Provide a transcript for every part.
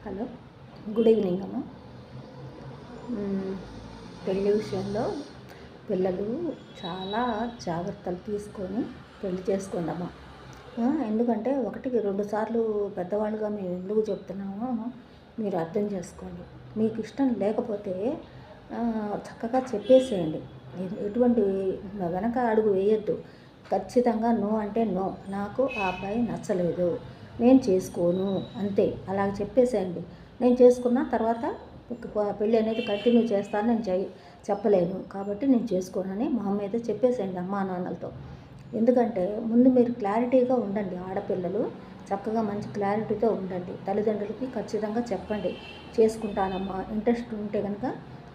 Hello, good evening అమ్మ. పెళ్ళి విషయంలో పిల్లలు చాలా జాగ్రత్తలు తీసుకొని పెళ్లి చేసుకోండి అమ్మ. ఎందుకంటే ఒకటికి రెండు సార్లు పెద్దవాళ్ళుగా మేము ఎందుకు చెప్తున్నామో మీరు అర్థం చేసుకోండి. మీకు ఇష్టం లేకపోతే చక్కగా చెప్పేసేయండి. ఎటువంటి వెనక అడుగు వేయొద్దు. ఖచ్చితంగా నో అంటే నో, నాకు ఆ అబ్బాయి నచ్చలేదు, నేను చేసుకోను, అంతే. అలా చెప్పేసేయండి. నేను చేసుకున్న తర్వాత పెళ్ళి అనేది కంటిన్యూ చేస్తాను, నేను చెప్పలేను కాబట్టి నేను చేసుకోనని మా మీద చెప్పేసేయండి అమ్మా నాన్నలతో. ఎందుకంటే ముందు మీరు క్లారిటీగా ఉండండి. ఆడపిల్లలు చక్కగా మంచి క్లారిటీతో ఉండండి. తల్లిదండ్రులకి ఖచ్చితంగా చెప్పండి, చేసుకుంటానమ్మా, ఇంట్రెస్ట్ ఉంటే కనుక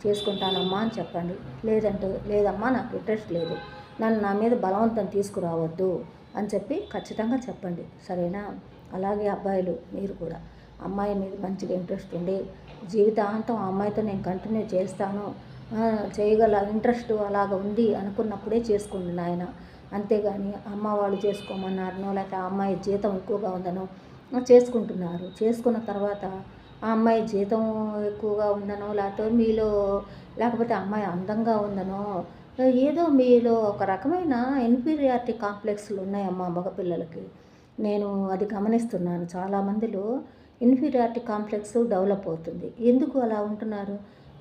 చేసుకుంటానమ్మా అని చెప్పండి. లేదంటే లేదమ్మా నాకు ఇంట్రెస్ట్ లేదు, నన్ను నా మీద బలవంతం తీసుకురావద్దు అని చెప్పి ఖచ్చితంగా చెప్పండి. సరేనా? అలాగే అబ్బాయిలు మీరు కూడా అమ్మాయి మీద మంచిగా ఇంట్రెస్ట్ ఉండి జీవితాంతం ఆ అమ్మాయితో నేను కంటిన్యూ చేస్తాను, చేయగల ఇంట్రెస్ట్ అలాగ ఉంది అనుకున్నప్పుడే చేసుకోండి నాయన. అంతేగాని అమ్మ వాళ్ళు చేసుకోమన్నారనో లేకపోతే ఆ అమ్మాయి జీతం ఎక్కువగా ఉందనో చేసుకుంటున్నారు. చేసుకున్న తర్వాత ఆ అమ్మాయి జీతం ఎక్కువగా ఉందనో లేకపోతే అమ్మాయి అందంగా ఉందనో ఏదో మీలో ఒక రకమైన ఇన్ఫీరియారిటీ కాంప్లెక్స్లు ఉన్నాయమ్మా మగపిల్లలకి. నేను అది గమనిస్తున్నాను. చాలామందిలో ఇన్ఫీరియారిటీ కాంప్లెక్స్ డెవలప్ అవుతుంది. ఎందుకు అలా ఉంటున్నారు?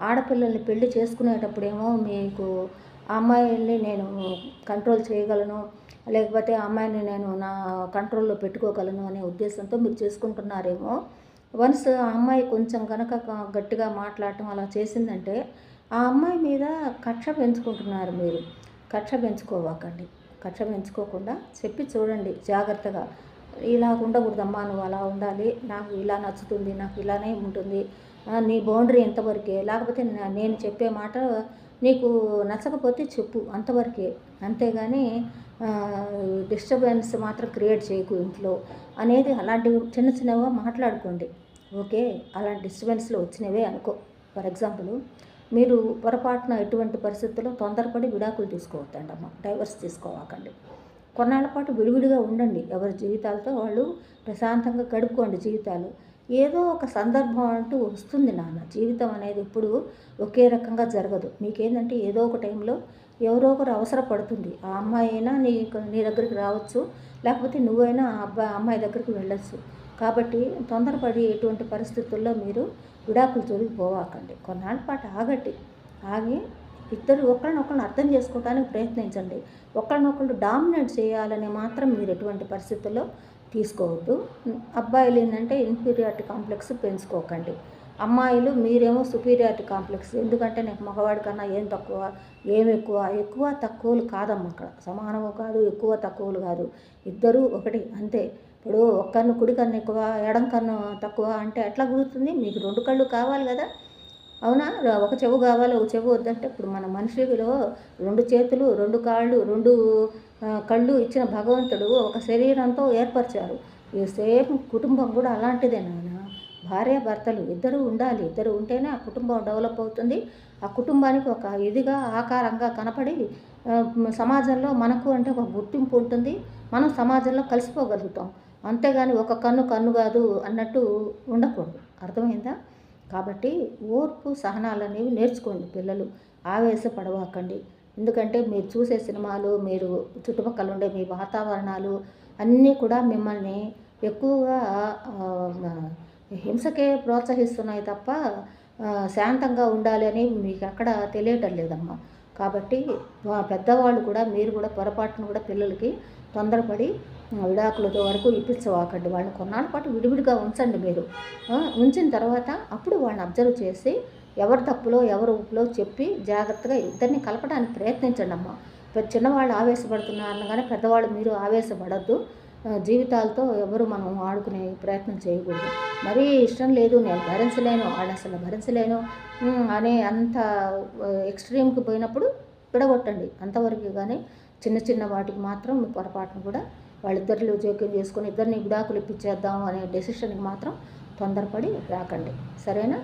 ఆడపిల్లల్ని పెళ్లి చేసుకునేటప్పుడేమో మీకు ఆ అమ్మాయిల్ని నేను కంట్రోల్ చేయగలను, లేకపోతే ఆ అమ్మాయిని నేను నా కంట్రోల్లో పెట్టుకోగలను అనే ఉద్దేశంతో మీరు చేసుకుంటున్నారేమో. వన్స్ ఆ అమ్మాయి కొంచెం కనుక గట్టిగా మాట్లాడటం అలా చేసిందంటే ఆ అమ్మాయి మీద కక్ష పెంచుకుంటున్నారు మీరు. కక్ష పెంచుకోవాకండి. కక్ష పెంచుకోకుండా చెప్పి చూడండి జాగ్రత్తగా. ఇలా ఉండకూడదమ్మా, నువ్వు అలా ఉండాలి, నాకు ఇలా నచ్చుతుంది, నాకు ఇలానే ఉంటుంది, నీ బౌండరీ ఎంతవరకే, లేకపోతే నేను చెప్పే మాట నీకు నచ్చకపోతే చెప్పు, అంతవరకే. అంతేగాని డిస్టర్బెన్స్ మాత్రం క్రియేట్ చేయకు ఇంట్లో అనేది. అలాంటివి చిన్న చిన్నగా మాట్లాడుకోండి. ఓకే, అలాంటి డిస్టర్బెన్స్లో వచ్చినవే అనుకో. ఫర్ ఎగ్జాంపుల్, మీరు పొరపాటున ఎటువంటి పరిస్థితుల్లో తొందరపడి విడాకులు తీసుకోవద్దండమ్మా, డైవర్స్ తీసుకోవాకండి. కొన్నాళ్ళ పాటు విడివిడిగా ఉండండి. ఎవరి జీవితాలతో వాళ్ళు ప్రశాంతంగా గడుపుకోండి జీవితాలు. ఏదో ఒక సందర్భం అంటూ వస్తుంది నాన్న. జీవితం అనేది ఇప్పుడు ఒకే రకంగా జరగదు. మీకేంటంటే ఏదో ఒక టైంలో ఎవరో ఒకరు అవసరపడుతుంది. ఆ అమ్మాయి అయినా నీ దగ్గరికి రావచ్చు, లేకపోతే నువ్వైనా ఆ అమ్మాయి దగ్గరికి వెళ్ళొచ్చు. కాబట్టి తొందరపడి ఎటువంటి పరిస్థితుల్లో మీరు విడాకులు తొలగిపోవాకండి. కొన్నాళ్ళ పాటు ఆగి ఇద్దరు ఒకరినొకరిని అర్థం చేసుకోవడానికి ప్రయత్నించండి. ఒకరినొకరు డామినేట్ చేయాలని మాత్రం మీరు ఎటువంటి పరిస్థితుల్లో తీసుకోవద్దు. అబ్బాయిలు ఏంటంటే ఇన్ఫీరియారిటీ కాంప్లెక్స్ పెంచుకోకండి. అమ్మాయిలు మీరేమో సుపీరియారిటీ కాంప్లెక్స్. ఎందుకంటే నాకు మగవాడి కన్నా ఏం తక్కువ, ఏం ఎక్కువ. ఎక్కువ తక్కువలు కాదమ్మా అక్కడ. సమానము కాదు, ఎక్కువ తక్కువలు కాదు. ఇద్దరూ ఒకటి అంతే. ఇప్పుడు ఒక కన్ను కుడి కన్ను ఎక్కువ, ఎడం కన్ను తక్కువ అంటే ఎట్లా కుదురుతుంది? మీకు రెండు కళ్ళు కావాలి కదా, అవునా? ఒక చెవు కావాలి, ఒక చెవు వద్దంటే ఇప్పుడు మన మనిషిలో రెండు చేతులు, రెండు కాళ్ళు, రెండు కళ్ళు ఇచ్చిన భగవంతుడు ఒక శరీరంతో ఏర్పరిచారు. ఈ సేమ్ కుటుంబం కూడా అలాంటిదే నాన్న. భార్య భర్తలు ఇద్దరు ఉండాలి. ఇద్దరు ఉంటేనే ఆ కుటుంబం డెవలప్ అవుతుంది. ఆ కుటుంబానికి ఒక ఇదిగా ఆకారంగా కనపడి సమాజంలో మనకు అంటే ఒక గుర్తింపు ఉంటుంది. మనం సమాజంలో కలిసిపోగలుగుతాం. అంతేగాని ఒక కన్ను కాదు అన్నట్టు ఉండకూడదు. అర్థమైందా? కాబట్టి ఓర్పు సహనాలు అనేవి నేర్చుకోండి పిల్లలు. ఆవేశపడవాకండి. ఎందుకంటే మీరు చూసే సినిమాలు, మీరు చుట్టుపక్కల ఉండే మీ వాతావరణాలు అన్నీ కూడా మిమ్మల్ని ఎక్కువగా హింసకే ప్రోత్సహిస్తున్నాయి తప్ప శాంతంగా ఉండాలి అని మీకు ఎక్కడ తెలియటం లేదమ్మా. కాబట్టి పెద్దవాళ్ళు కూడా మీరు కూడా పొరపాటును కూడా పిల్లలకి తొందరపడి విడాకులతో వరకు ఇప్పించవాకండి. వాళ్ళని కొన్నాళ్ళ పాటు విడివిడిగా ఉంచండి మీరు. ఉంచిన తర్వాత అప్పుడు వాళ్ళని అబ్జర్వ్ చేసి ఎవరు తప్పులో ఎవరు ఉప్పులో చెప్పి జాగ్రత్తగా ఇద్దరిని కలపడానికి ప్రయత్నించండి అమ్మ. చిన్నవాళ్ళు ఆవేశపడుతున్నారు అనగానే పెద్దవాళ్ళు మీరు ఆవేశపడద్దు. జీవితాలతో ఎవరు మనం ఆడుకునే ప్రయత్నం చేయకూడదు. మరీ ఇష్టం లేదు, నేను భరించలేను, వాళ్ళు అసలు భరించలేను అనే అంత ఎక్స్ట్రీమ్కి పోయినప్పుడు విడగొట్టండి అంతవరకు. కానీ చిన్న చిన్న వాటికి మాత్రం పొరపాటును కూడా వాళ్ళిద్దరిలో జోక్యం చేసుకొని ఇద్దరిని విడాకులు ఇప్పించేద్దాం అనే డెసిషన్కి మాత్రం తొందరపడి రాకండి. సరేనా?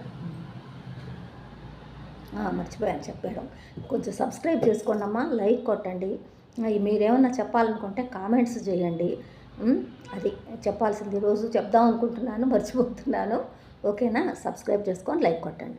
మర్చిపోయాను చెప్పడం. కొంచెం సబ్స్క్రైబ్ చేసుకోండి అమ్మా, లైక్ కొట్టండి. మీరేమన్నా చెప్పాలనుకుంటే కామెంట్స్ చేయండి. అది చెప్పాల్సింది రోజు చెప్దాం అనుకుంటున్నాను, మర్చిపోతున్నాను. ఓకేనా? సబ్స్క్రైబ్ చేసుకొని లైక్ కొట్టండి.